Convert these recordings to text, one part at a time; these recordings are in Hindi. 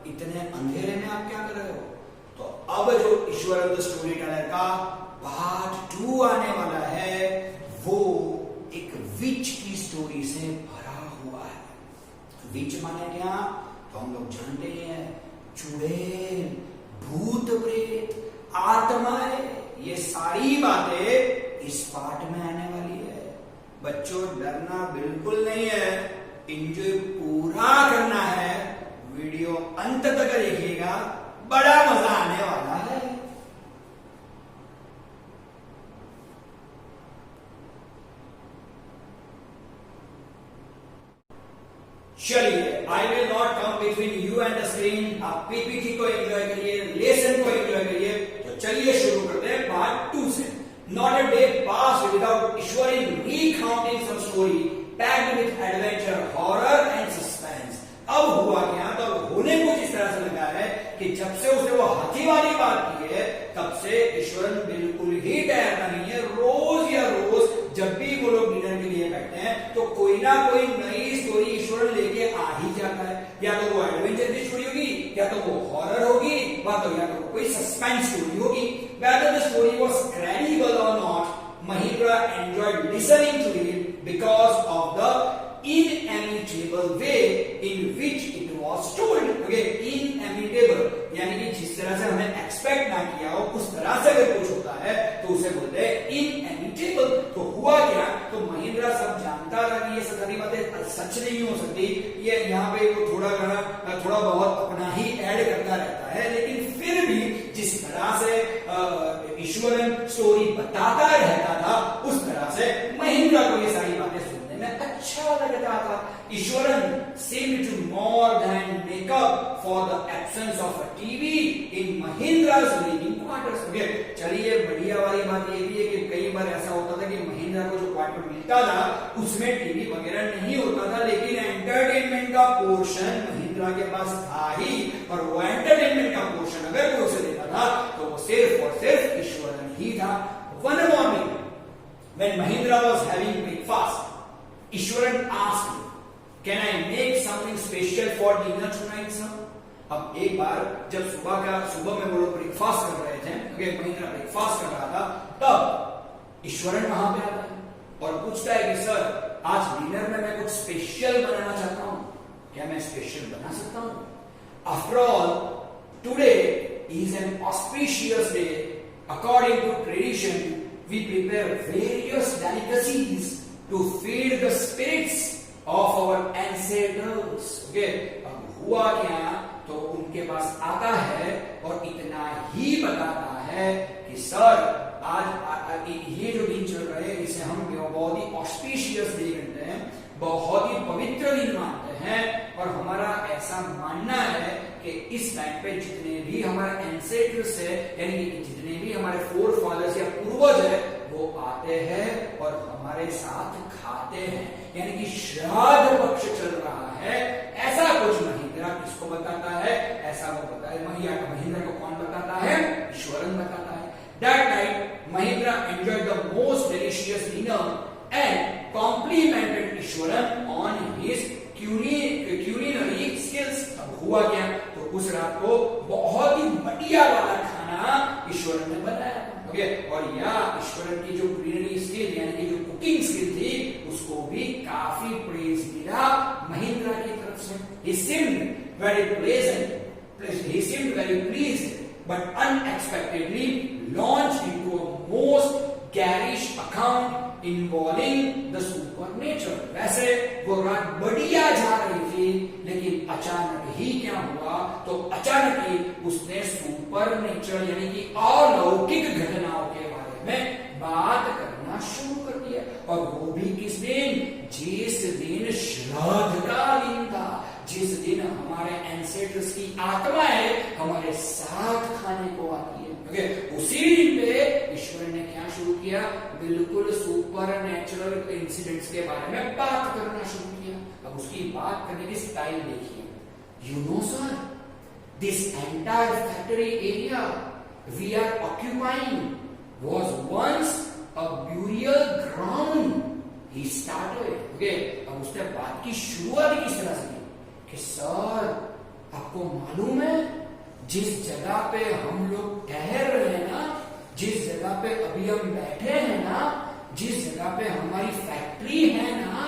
इतने अंधेरे में आप क्या कर रहे हो? तो अब जो ईश्वरन द स्टोरी टेलर का पार्ट 2 आने वाला है, वो एक विच की स्टोरी से भरा हुआ है। विच माने क्या? तो हम लोग जानते हैं, चुड़ैल, भूत प्रेत, आत्माएं, ये सारी बातें इस पार्ट में आने वाली है। बच्चों डरना बिल्कुल नहीं है, एंजॉय पूरा करना है, वीडियो अंत तक देखिएगा, बड़ा मजा आने वाला है। चलिए, I will not come between you and the screen. आप पीपीटी को एंजॉय करिए, लेसन को एंजॉय करिए। तो चलिए शुरू करते हैं पार्ट 2 से। Not a day passed without Ishwaran recounting some story packed with adventure, horror and suspense. अब हुआ क्या? तब होने कुछ इस तरह से लगा है कि जब से उसने वो हाथी वाली बात की है, तब से ईश्वरन बिल्कुल ही ठहरता नहीं है। रोज या रोज जब भी वो लोग डिनर के लिए बैठते हैं, तो कोई ना कोई नई स्टोरी ईश्वरन लेके आ ही जाता है। या तो वो एडवेंचर की स्टोरी होगी, या तो वो हॉरर होगी, या तो कोई सस्पेंस स्टोरी होगी। Whether the story was credible or not, Mahindra enjoyed listening to it because of the inimitable way in which it was told. Okay, inimitable यानी कि जिस तरह से हमें एक्सपेक्ट ना किया हो उस तरह से अगर कुछ होता है तो उसे बोलते हैं inimitable। तो हुआ क्या? तो महिंद्रा सब जानता था कि ये सारी बातें सच नहीं हो सकती। ये यहाँ पे वो थोड़ा बहुत अपना ही ऐड करता रहता है, लेकिन फिर भी जिस तरह से ईश्वरन स्टोरी बताता रहता था, उस तरह से महिंद्रा को ये सारी बातें सुनने में अच्छा लगता था। Eswaran seemed to more than make up for the absence of a TV in Mahindra's living quarters. Okay, चलिए बढ़िया वाली बात ये भी है कि कई बार ऐसा होता था कि महिंद्रा को जो क्वार्टर मिलता था उसमें टीवी वगैरह नहीं होता था, लेकिन एंटरटेनमेंट का पोर्शन महिंद्रा के पास था ही। और वो एंटरटेनमेंट का पोर्शन अगर कोई उसे देता था तो वो सिर्फ और सिर्फ ईश्वरन ही था। One morning when Mahindra was having breakfast, Ishwaran asked, "Can I make something special for dinner tonight, sir?" अब एक बार जब सुबह में वो लोग ब्रेकफास्ट कर रहे थे, महिंद्रा ब्रेकफास्ट कर रहा था, तब ईश्वरन वहां पे आता है और पूछता है कि सर, आज डिनर में मैं कुछ स्पेशल बनाना चाहता हूं, क्या मैं स्पेशल बना सकता हूं? After all today is an auspicious day. According to tradition we prepare various delicacies to feed the spirits of our ancestors. Okay, अब हुआ क्या? तो उनके पास आता है और इतना ही बताता है कि सर, आज ये जो दिन चल रहे हैं इसे हम बहुत ही ऑस्पिशियस डे कहते हैं, बहुत ही पवित्र दिन मानते हैं। और हमारा ऐसा मानना है कि इस टाइम पे जितने भी हमारे एंसेस्टर्स है, यानी कि जितने भी हमारे फोर फादर्स या पूर्वज है, वो आते हैं और हमारे साथ खाते हैं, यानी कि श्राद्ध पक्ष चल रहा है। ऐसा कुछ महिंद्रा किसको बताता है? ऐसा वो बताता है महिंद्रा को कौन बताता है? ईश्वरन बताता है। That night, Mahindra enjoyed the most delicious dinner and complimented Ishwaran on his culinary skills. अब हुआ क्या? तो उस रात को बहुत ही बढ़िया वाला खाना ईश्वरन ने बनाया। ओके, और ईश्वरन की जो कुलिनरी स्किल यानी कि जो कुकिंग स्किल थी, उसको भी काफी प्रेज मिला महिंद्रा की तरफ से। He seemed very pleased, but unexpectedly launched into a most garish account involving the supernatural. वैसे वो रात बढ़िया जा रही थी, लेकिन अचानक ही क्या हुआ? तो अचानक ही उसने सुपरनेचुरल यानी कि अलौकिक घटनाओं के बारे में बात करना शुरू कर दिया। और वो भी किस दिन? जिस दिन श्राद्ध का दिन था, जिस दिन हमारे एंसेस्टर्स की आत्माएं हमारे साथ खाने को आती है। उसी दिन पे ईश्वर ने क्या शुरू किया? बिल्कुल सुपर नेचुरल इंसिडेंट्स के बारे में बात करना शुरू किया। अब उसकी बात करने की स्टाइल देखिए। You know sir, this entire factory area we are occupying was once a burial ground. He started. अब उसने बात की शुरुआत किस तरह से की कि सर, आपको मालूम है जिस जगह पे हम लोग ठहर रहे हैं ना, जिस जगह पे अभी हम बैठे हैं ना, जिस जगह पे हमारी फैक्ट्री है ना,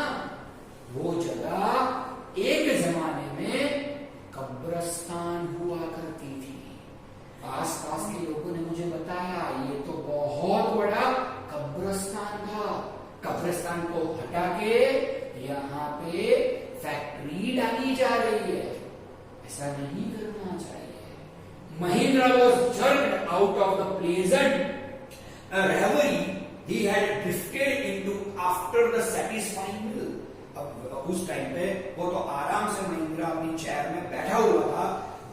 वो जगह एक जमाने में कब्रिस्तान हुआ करती थी। आसपास के लोगों ने मुझे बताया ये तो बहुत बड़ा कब्रिस्तान था। कब्रिस्तान को हटा के यहाँ पे फैक्ट्री डाली जा रही है। ऐसा नहीं करना चाहिए। Mahindra was jerked out of the pleasant reverie he had drifted into after the satisfying meal। अब उस टाइम पे वो तो आराम से महिंद्रा अपनी चेयर में बैठा हुआ था।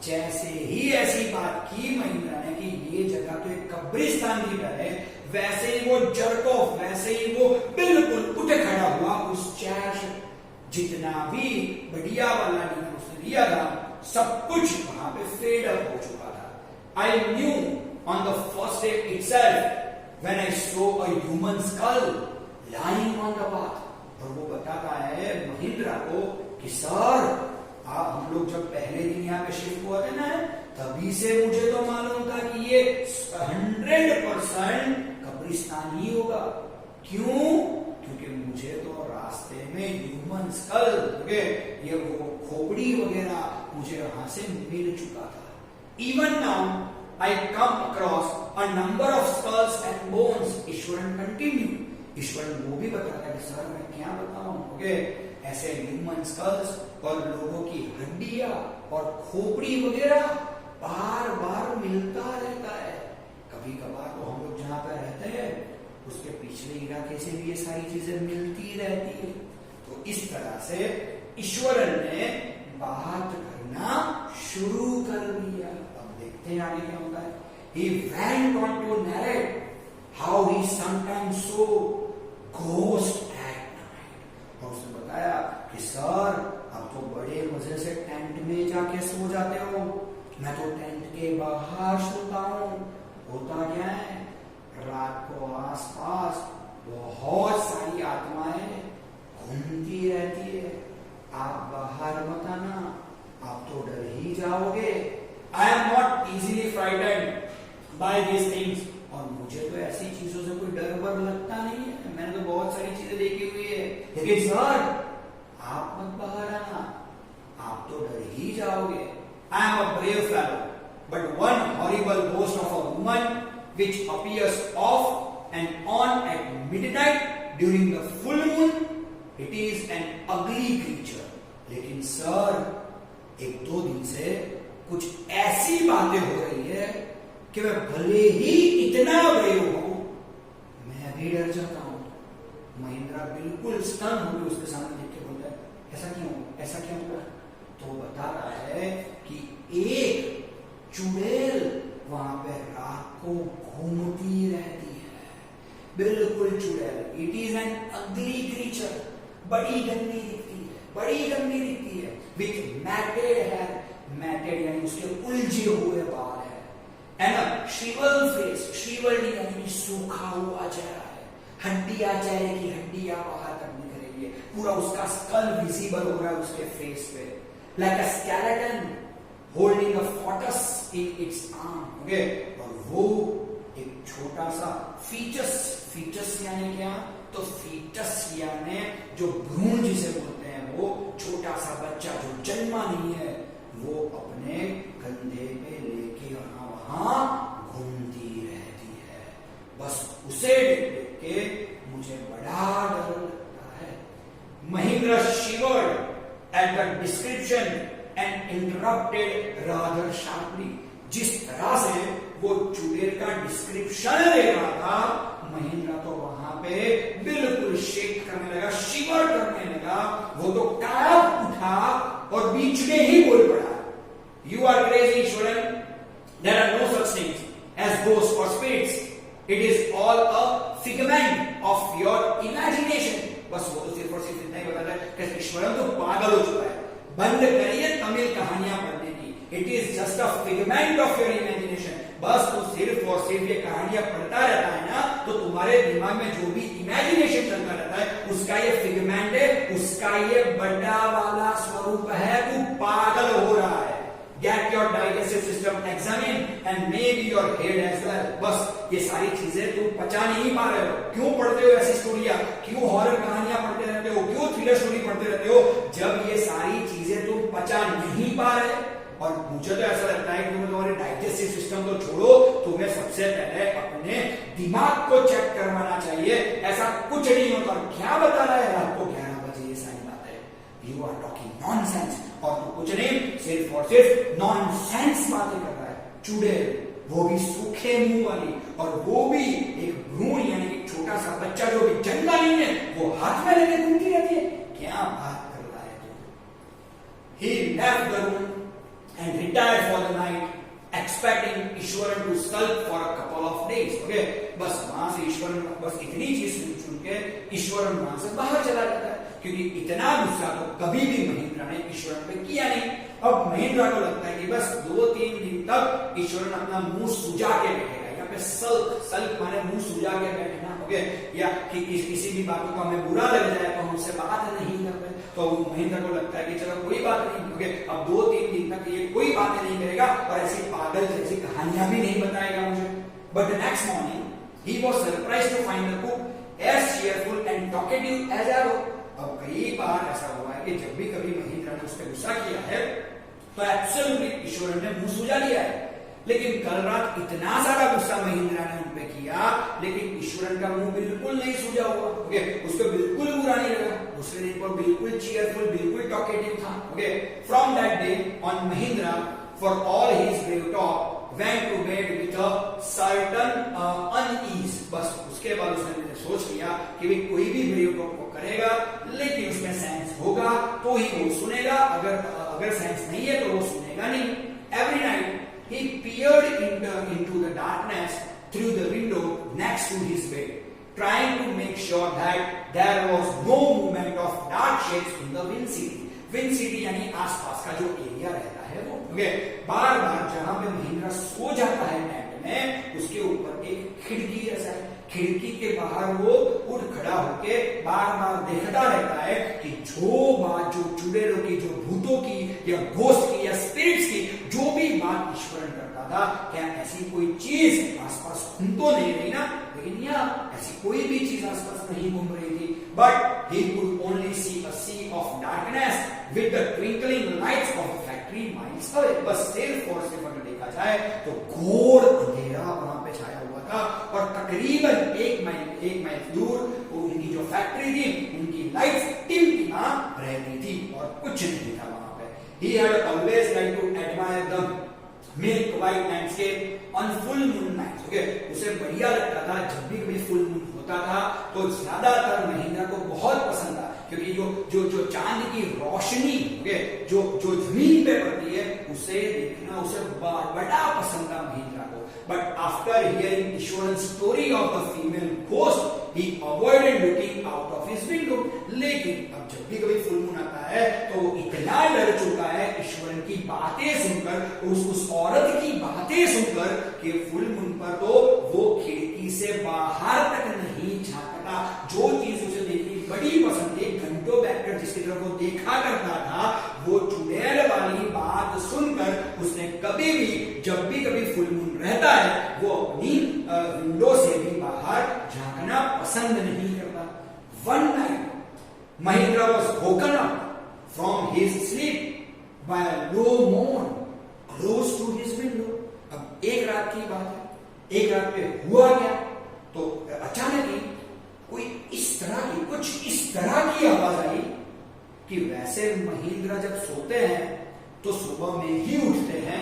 जैसे ही ऐसी बात की महिंद्रा ने कि ये जगह तो एक कब्रिस्तान की तरह है, वैसे ही वो जर्क ऑफ, वैसे ही वो बिल्कुल उठ खड़ा हुआ उस चेयर से। जितना भी बढ़िया वाला डिनर उसने दिया था सब कुछ वहां पे फेड अप हो चुका था। I knew on the first day itself when I saw a human school lying on the path. और वो बताता है महिंद्रा को कि सर आप हम लोग जब पहले दिन यहाँ पे शिफ्ट हुआ थे ना, तभी से मुझे तो मालूम था कि ये 100% कब्रिस्तान ही होगा। क्यों? क्योंकि मुझे तो रास्ते में ह्यूमन स्कल, ये वो खोपड़ी वगैरह मुझे वहां से मिल चुका था। Even now I come across a number of skulls and bones. Ishwaran continue, Ishwaran वो भी बताता है कि सर मैं क्या बताऊं, ऐसे ह्यूमन स्कल्स और लोगों की हड्डियां और खोपड़ी वगैरह बार बार मिलता रहता है। कभी कभार तो हम लोग जहां पर रहते हैं उसके पिछले इलाके से भी ये सारी चीजें मिलती रहती है। तो इस तरह से ईश्वरन ने बात करना शुरू कर दिया। अब देखते हैं आगे क्या होता है। He went on to narrate how he sometimes saw ghosts at night। और उसने बताया कि सर आप तो बड़े मजे से टेंट में जाके सो जाते हो, मैं तो टेंट के बाहर सोता हूँ। होता क्या है, रात को आसपास बहुत सारी आत्माएं घूमती रहती है। आप बाहर मत आना, आप तो डर ही जाओगे। I am not easily frightened by these things. और मुझे तो ऐसी चीजों से कोई डर वर लगता नहीं है, मैंने तो बहुत सारी चीजें देखी हुई है। लेकिन सर आप मत बाहर आना, आप तो डर ही जाओगे। I am a brave fellow, but one horrible ghost of a woman which appears off and on at midnight during the full moon, it is an ugly creature। लेकिन सर एक दो दिन से कुछ ऐसी बातें हो रही है कि मैं भले ही इतना ब्रेव हूं, मैं भी डर जाता हूं। महिंद्रा बिल्कुल स्टन हो गई उसके सामने देख के बोलता है ऐसा क्यों, ऐसा क्यों हुआ? तो बता रहा है कि एक चुड़ैल वहां पे रात को घूमती रहती है, बिल्कुल चुड़ैल। It is an ugly creature, बड़ी गंदी दिखती है, बड़ी गंदी दिखती है। विथ मैटेड हेयर, मैटेड यानी उसके उलझे हुए बाल है, एंड श्रीवल फेस, श्रीवल यानी सूखा हुआ चेहरा है, हड्डियां, चेहरे की हड्डियां बाहर तक दिख रही है, पूरा उसका स्कल विजिबल हो रहा है उसके फेस पे, like a skeleton holding a photos in its arm. Okay, और वो एक छोटा सा फीटस, फीटस यानी क्या? तो फीटस यानी जो भ्रूण जिसे बोलते हैं, वो छोटा सा बच्चा जो जन्मा नहीं है, वो अपने कंधे पे लेके वहां घूमती रहती है। बस उसे देख के मुझे बड़ा डर लगता है। Mahindra shivered at the description and interrupted rather sharply। जिस तरह से वो चुड़ैल का डिस्क्रिप्शन दे रहा था, महिंद्रा तो वहां पे बिल्कुल शेक करने लगा, शिवर करने लगा। वो तो कांप उठा और बीच में ही बोल पड़ा, you are crazy Eswaran, there are no such things as ghost और spirits, it is all a figment of your imagination. बस वो तो सिर्फ और सिर्फ इतना ही बताता है कि ईश्वरन तो पागल हो चुका है, बंद करिए तमिल कहानियां पढ़ने की। It is just a figment of your imagination. बस तो सिर्फ और सिर्फ ये कहानियां पढ़ता रहता है ना, तो तुम्हारे दिमाग में जो भी इमेजिनेशन चलता रहता है उसका ये फिगमेंट है, उसका ये बड़ा वाला स्वरूप है। तू पागल हो रहा है। Get system examine and maybe your head as well. बस ये सारी चीजें तुम पचा नहीं पा रहे हो। क्यों पढ़ते हो ऐसी स्टोरियां, क्यों हॉरर कहानियां पढ़ते रहते हो, क्यों थ्रिलर स्टोरी पढ़ते रहते हो, जब ये सारी चीजें तुम पचा नहीं पा रहे। और मुझे तो ऐसा लगता है कि तुम्हें तुम्हारे डाइजेस्टिव सिस्टम को छोड़ो, तुम्हें सबसे पहले अपने दिमाग को चेक करवाना चाहिए। ऐसा कुछ नहीं होता। क्या बता रहा है रात को 11 बजे ये सारी बातें, यू आर टॉकिंग नॉनसेंस। और तो कुछ नहीं, सिर्फ और सिर्फ नॉनसेंस बातें कर रहा है। चुड़ैल, वो भी सूखे मुंह वाली, और वो भी एक भ्रूण यानी कि छोटा सा बच्चा जो भी जन्मा नहीं है, वो हाथ में लेके घूमती रहती है। क्या बात कर रहा है तू। He left the room and retired for the night, expecting Eswaran to skulk for a couple of days. Okay? बस वहां से ईश्वरन बस इतनी चीज सुन के ईश्वरन वहां से बाहर चला जाता है, क्योंकि इतना गुस्सा तो कभी भी महेंद्र ने ईश्वरन पे किया नहीं। अब महेंद्र को लगता है कि बस 2-3 दिन तक ईश्वरन अपना मुंह सुजा के बैठेगा। यहाँ पे सल्क माने मुंह सुजा के बैठना, ओके, या कि किसी भी बात को हमें बुरा लग जाए तो हमसे बात नहीं कर रहे, तो महेंद्र को लगता है कि चलो कोई बात नहीं, ओके, अब 2-3 दिन तक ये कोई बातें नहीं करेगा और ऐसी पागल जैसी कहानियां भी नहीं बताएगा मुझे। But the next morning he was surprised to find the cook as cheerful and talkative as ever. अब कई बार ऐसा हुआ है कि जब भी कभी महेंद्र ने उस पर गुस्सा किया है तो एब्सोल्युटली ईश्वरन ने मुंह सुजा लिया है। लेकिन कल रात इतना सारा गुस्सा महेंद्र ने उन पे किया, लेकिन ईश्वरन का मुंह बिल्कुल नहीं सूजा हुआ, ओके, उसको बिल्कुल बुरा नहीं लगा। दूसरे दिन पर बिल्कुल चीयरफुल, बिल्कुल टॉकेटिव था, okay. From that day on Mahendra for all his brave talk went to bed with a certain unease। बस उसके बाद उसने सोच लिया कि भाई कोई भी ब्रेव टॉक को करेगा, लेकिन उसमें सेंस होगा तो ही वो सुनेगा, अगर सेंस नहीं है तो वो सुनेगा नहीं। Every night he peered into the darkness through the window next to his bed, trying to make sure that there was no movement of dark shapes in the vicinity। विंसिटी यानी आसपास का जो एरिया रहता है वो, ओके, बार बार जहां पे महेंद्र सो जाता है टेंट में, उसके ऊपर एक खिड़की ऐसा है, खिड़की के बाहर वो उठ खड़ा होके बार बार देखता रहता है कि जो बात, जो चुड़ैलों की, जो भूतों की या घोस्ट की या स्पिरिट्स की जो भी बात ईश्वरन करता था, क्या ऐसी कोई चीज आसपास घूम तो नहीं रही ना। लेकिन यहाँ ऐसी कोई भी चीज आसपास नहीं घूम रही थी। But he could only see a sea of darkness with the twinkling lights of the factory miles away। बस सिर्फ और सिर्फ अगर देखा जाए तो घोर अंधेरा वहां पे छाया हुआ था, और तकरीबन 1 माइल दूर उनकी जो फैक्ट्री थी, उनकी लाइट्स टिमटिमा रहती थी और कुछ नहीं था वहां पे। He had always liked to admire the milk white landscape on full moon nights, okay, उसे बढ़िया लगता था जब भी कभी फुल मून होता था तो ज्यादातर महेंद्र को बहुत पसंद था, क्योंकि जो चांद की रोशनी, ओके, जो जमीन पे पड़ती है उसे देखना उसे बड़ा पसंद था महेंद्र को। But after hearing Eswaran story of the female ghost he avoided looking out of his window। लेकिन अब जब भी कभी फुल मून आता है तो वो इतना डर चुका है ईश्वरन की बातें सुनकर, उस औरत की बातें सुनकर, कि फुल मून पर तो वो खिड़की से बाहर तक नहीं झांकता। जो चीज उसे देखनी बड़ी पसंद थी, घंटों बैठकर जिसकी तरफ वो देखा करता था, वो चुड़ैल वाली बात सुनकर उसने कभी भी, जब भी कभी फुल मून रहता है, वो अपनी विंडो से भी बाहर झांकना पसंद नहीं करता। One night, Mahindra was woken up from his sleep by a low moan close to his window। अब एक रात की बात है, एक रात पे हुआ क्या, तो अचानक ही कोई कुछ इस तरह की आवाज आई कि वैसे महेंद्र जब सोते हैं तो सुबह में ही उठते हैं,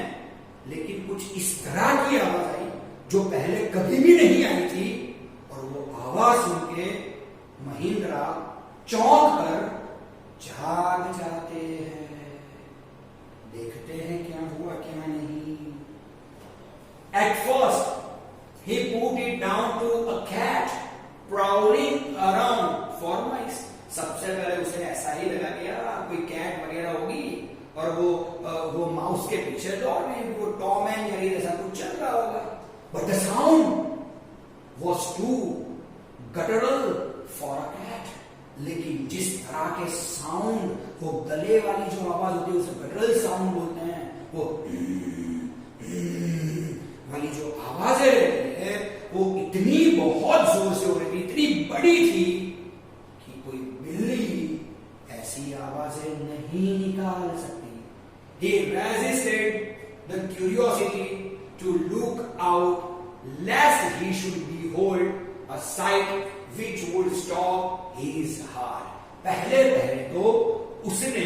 लेकिन कुछ इस तरह की आवाज आई जो पहले कभी भी नहीं आई थी, और वो आवाज सुन के महेंद्र चौंक कर जाग जाते हैं। देखते हैं क्या हुआ क्या नहीं। At first, he put it down to a cat prowling around for mice। सबसे पहले उसे ऐसा ही लगा कि यार कोई कैट वगैरह होगी और वो माउस के पीछे दौड़ रही, वो टॉम एंड जेरी जैसा कुछ चल रहा होगा। But the sound was too guttural for a cat। लेकिन जिस तरह के साउंड, वो गले वाली जो आवाज होती है उसे गटरल साउंड बोलते हैं, वो बहुत जोर से हो रही थी, इतनी बड़ी थी कि कोई बिल्ली ऐसी आवाजें नहीं निकाल सकती। He resisted the curiosity to look out lest he should behold a sight which would stop his heart. पहले तो उसने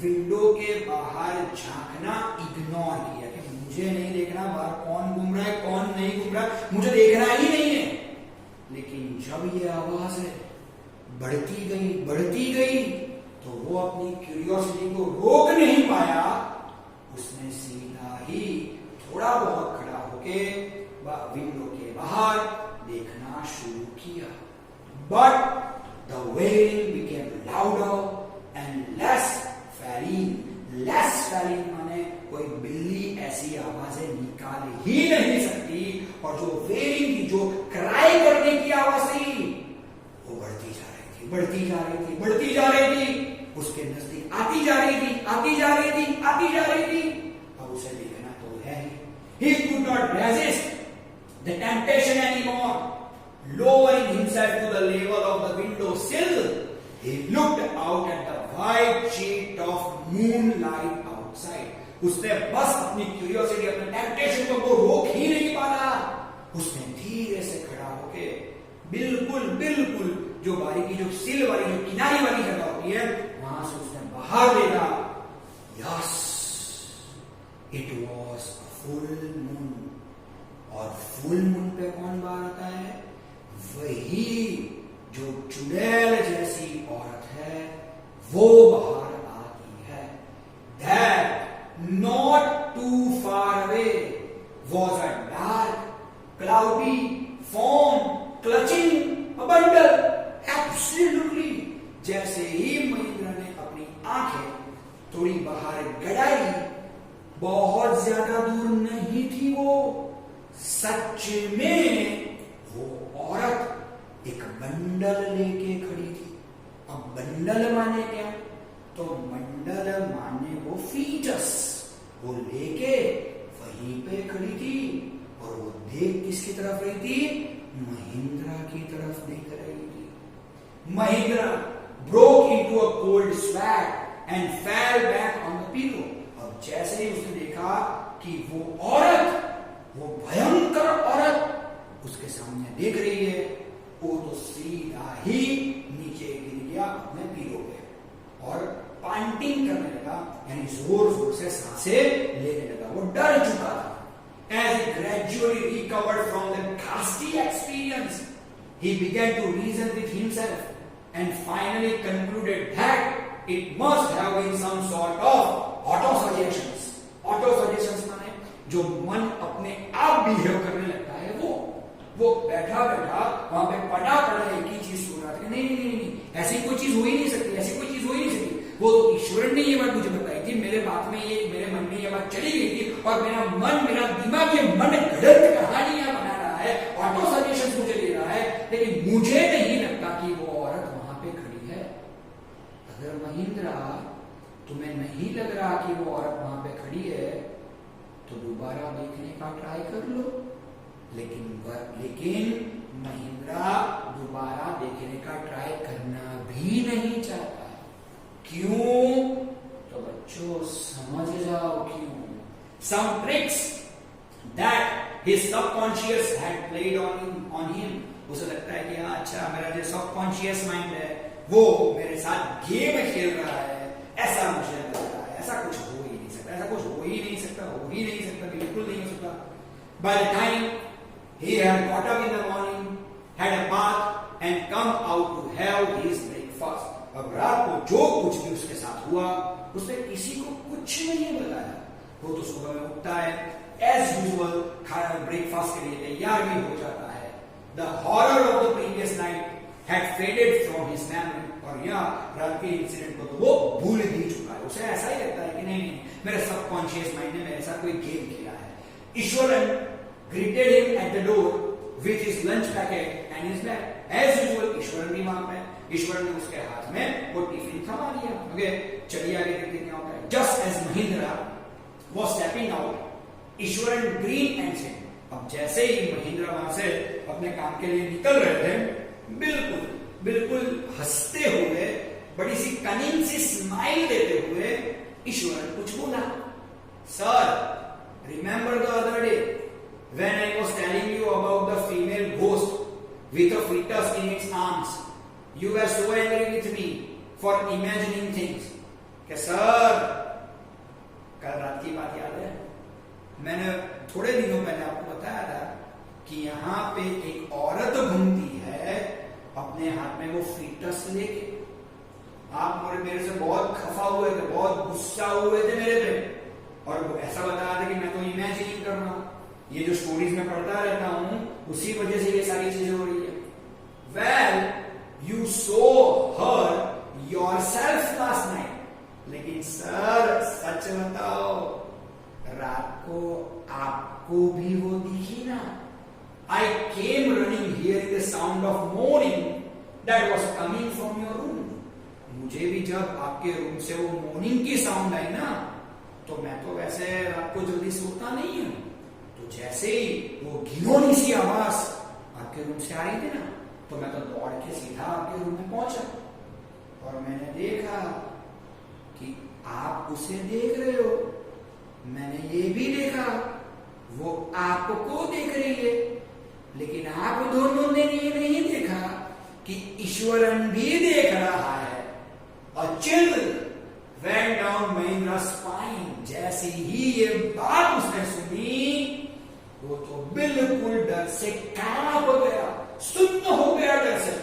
विंडो के बाहर झांकना इग्नोर किया कि मुझे नहीं देखना बाहर कौन घूम रहा है कौन नहीं घूम रहा है, मुझे देखना ही नहीं है। लेकिन जब ये आवाज बढ़ती गई तो वो अपनी क्यूरियोसिटी को रोक नहीं पाया। उसने सीधा ही थोड़ा बहुत खड़ा होके विंडो के बाहर देखना शुरू किया। But the wailing became louder and less failing माने कोई बिल्ली ऐसी आवाजें निकाल ही नहीं सकती, और जो वेलिंग की, जो क्राई करने की आवाज थी वो बढ़ती जा रही थी, उसके नजदीक आती जा रही थी। अब उसे देखना तो है ही। He could not resist the temptation anymore. Lowering himself to the level of the window sill, he looked out at the white sheet of moonlight outside. उसने बस अपनी क्यूरियोसिटी, अपने टेम्पटेशन को रोक ही नहीं पाया। उसने धीरे से खड़ा होके बिल्कुल जो बारी की, जो सिल वाली, जो किनारी वाली जगह होती है, वहां से उसने बाहर देखा। Yes, it was a full moon. और फुल मून पे कौन बाहर आता है? वही जो चुड़ैल जैसी औरत है, वो बाहर आती है। That not too far away was a dark, cloudy form clutching a bundle. Absolutely. जैसे ही महेंद्र ने अपनी आंखें थोड़ी बाहर गड़ाई, बहुत ज्यादा दूर नहीं थी वो। सच में वो औरत एक बंडल लेके खड़ी थी। अब बंडल माने क्या? तो बंडल माने वो फीटस, वो लेके वहीं पे खड़ी थी। और वो देख किसकी तरफ रही थी? महिंद्रा की तरफ देख रही थी। Mahindra broke into a cold sweat and fell back on the pillow. अब जैसे ही उसने देखा कि वो औरत, वो भयंकर औरत उसके सामने देख रही है, वो तो सीधा ही नीचे गिर गया अपने पिलो पे और पैंटिंग करने लगा, यानी जोर से सांसें लेने लगा। वो डर चुका था। As he gradually recovered from the ghastly experience, he began to reason with himself and finally concluded that it must have been some sort of autosuggestions. Autosuggestions माने जो मन अपने आप बिहेव करने लगता है, वो बैठा वहां पे पड़ा एक ही चीज सुन रहा था। नहीं, ऐसी कोई चीज हो ही नहीं सकती। वो तो ईश्वर ने ये बात मुझे बताई थी, मेरे मन में ये बात चली गई थी, और मेरा दिमाग ये मन गढ़ंत कहानियां बना रहा है, ऑटो सजेशन मुझे दे रहा है, लेकिन मुझे नहीं लगता कि वो औरत वहां पे खड़ी है। अगर महिंद्रा तुम्हें नहीं लग रहा कि वो औरत वहां पे खड़ी है, तो दोबारा देखने का ट्राई कर लो। लेकिन महिंद्रा दोबारा देखने का ट्राई करना भी नहीं चाहता। क्यों? तो बच्चों समझ जाओ क्यों। Some tricks that his subconscious had played on him. उसे लगता है कि अच्छा, मेरा जो सबकॉन्शियस माइंड है वो मेरे साथ गेम खेल रहा है, ऐसा मुझे लग रहा है। ऐसा कुछ हो ही नहीं सकता, बिल्कुल नहीं हो सकता। By the time he had got up in the morning, had a bath and come out to have his breakfast. अब रात को जो कुछ भी उसके साथ हुआ, उसने किसी को कुछ नहीं बताया। वो तो सुबह में उठता है, एज यूजुअल खाना ब्रेकफास्ट के लिए तैयार भी हो जाता है। The horror of the previous night had faded from his memory. और यहाँ रात के इंसिडेंट को तो वो भूल ही चुका है। उसे ऐसा ही लगता है कि नहीं, मेरे सबकॉन्शियस माइंड ने मेरे साथ कोई गेम खेला है। Eswaran greeted him at the door with his lunch packet and his bag. As usual, Eswaran भी वहां पे। ईश्वरन ने उसके हाथ में वो टिफिन थमा दिया। ओके, चलिए आगे देखते क्या होता है। Just as Mahindra was stepping out, Eswaran grinned and said, अब जैसे ही महेंद्र वहां से अपने काम के लिए निकल रहे थे, बिल्कुल बिल्कुल हंसते हुए, बड़ी सी कनिंग सी स्माइल देते हुए ईश्वरन कुछ बोला। Sir, remember the other day when I was telling you about the female ghost with a fetus in its arms, you were so angry with me for imagining things। क्या सर, कल रात की बात याद है? मैंने थोड़े दिनों पहले आपको बताया था कि यहाँ पे एक औरत घूमती है अपने हाथ में वो फीटस लेके। आप मेरे से बहुत खफा हुए थे, बहुत गुस्सा हुए थे मेरे पे, और वो ऐसा बता रहा था कि मैं तो इमेजिनिंग कर रहा हूं। ये जो स्टोरीज में पढ़ता रहता हूं, उसी वजह से ये सारी चीजें हो रही है। Well, you so her yourself last night. लेकिन सर, सच बताओ, रात को आपको भी वो दिखी ना? I came running hearing the sound of moaning that was coming from your room। मुझे भी जब आपके रूम से वो मोर्निंग की साउंड आई ना, तो मैं तो वैसे रात को जल्दी सोता नहीं हूं, तो जैसे ही वो घिनौनी सी आवाज आपके रूम से आ रही थी ना, तो मैं तो दौड़ के सीधा आपके रूम में पहुंचा, और मैंने देखा कि आप उसे देख रहे हो। मैंने ये भी देखा वो आपको देख रही है, लेकिन आप दोनों ने ये नहीं देखा कि ईश्वरन भी देख रहा है। A chill went down Mahendra's spine। जैसे ही ये बात उसने सुनी, वो तो बिल्कुल डर से कांप गया, सुन्न हो गया डर से।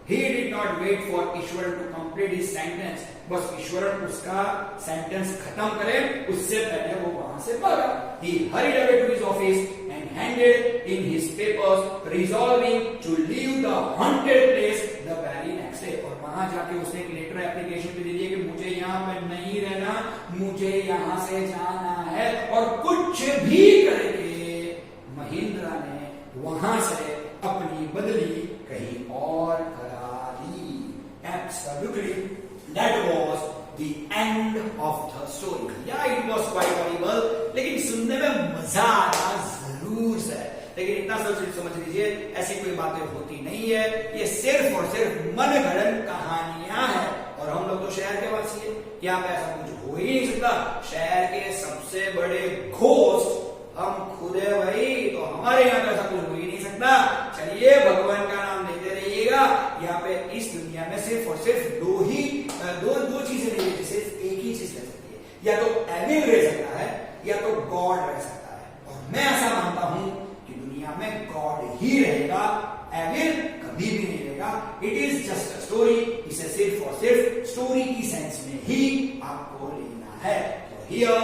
He did not wait for Eswaran to complete his sentence। बस ईश्वरन उसका सेंटेंस खत्म करे, उससे पहले वो वहां से भागा। He hurried away to his office and handed in his papers, resolving to leave the haunted place the very next day। और वहां जाके उसने एक लेटर एप्लीकेशन पे दे दिया कि मुझे यहाँ पे नहीं रहना, मुझे यहाँ से जाना है, और कुछ भी करके महेंद्र ने वहां से अपनी बदली कहीं और करा दी। Absolutely, that was the end of the story। Yeah, it was quite horrible, लेकिन सुनने में मजा आता जरूर है। लेकिन इतना समझ लीजिए, ऐसी कोई बातें होती नहीं है, ये सिर्फ और सिर्फ मनगढ़ंत कहानियां हैं। और हम लोग तो शहर के वासी है, यहाँ पे ऐसा कुछ हो ही नहीं सकता। शहर के सबसे बड़े घोस्ट हम खुद है भाई, तो हमारे यहाँ पे ऐसा कुछ हो ही नहीं सकता। चलिए, भगवान का नाम लेते रहिएगा। यहाँ पे इस दुनिया में सिर्फ और सिर्फ दो चीजें नहीं है, सिर्फ एक ही चीज रह सकती है, या तो एविल रह सकता है या तो गॉड रह सकता है। और मैं ऐसा मानता हूं कि दुनिया में गॉड ही रहेगा, एविल कभी भी नहीं रहेगा। It is just a story. इसे सिर्फ और सिर्फ स्टोरी की सेंस में ही आपको लेना है। तो हियर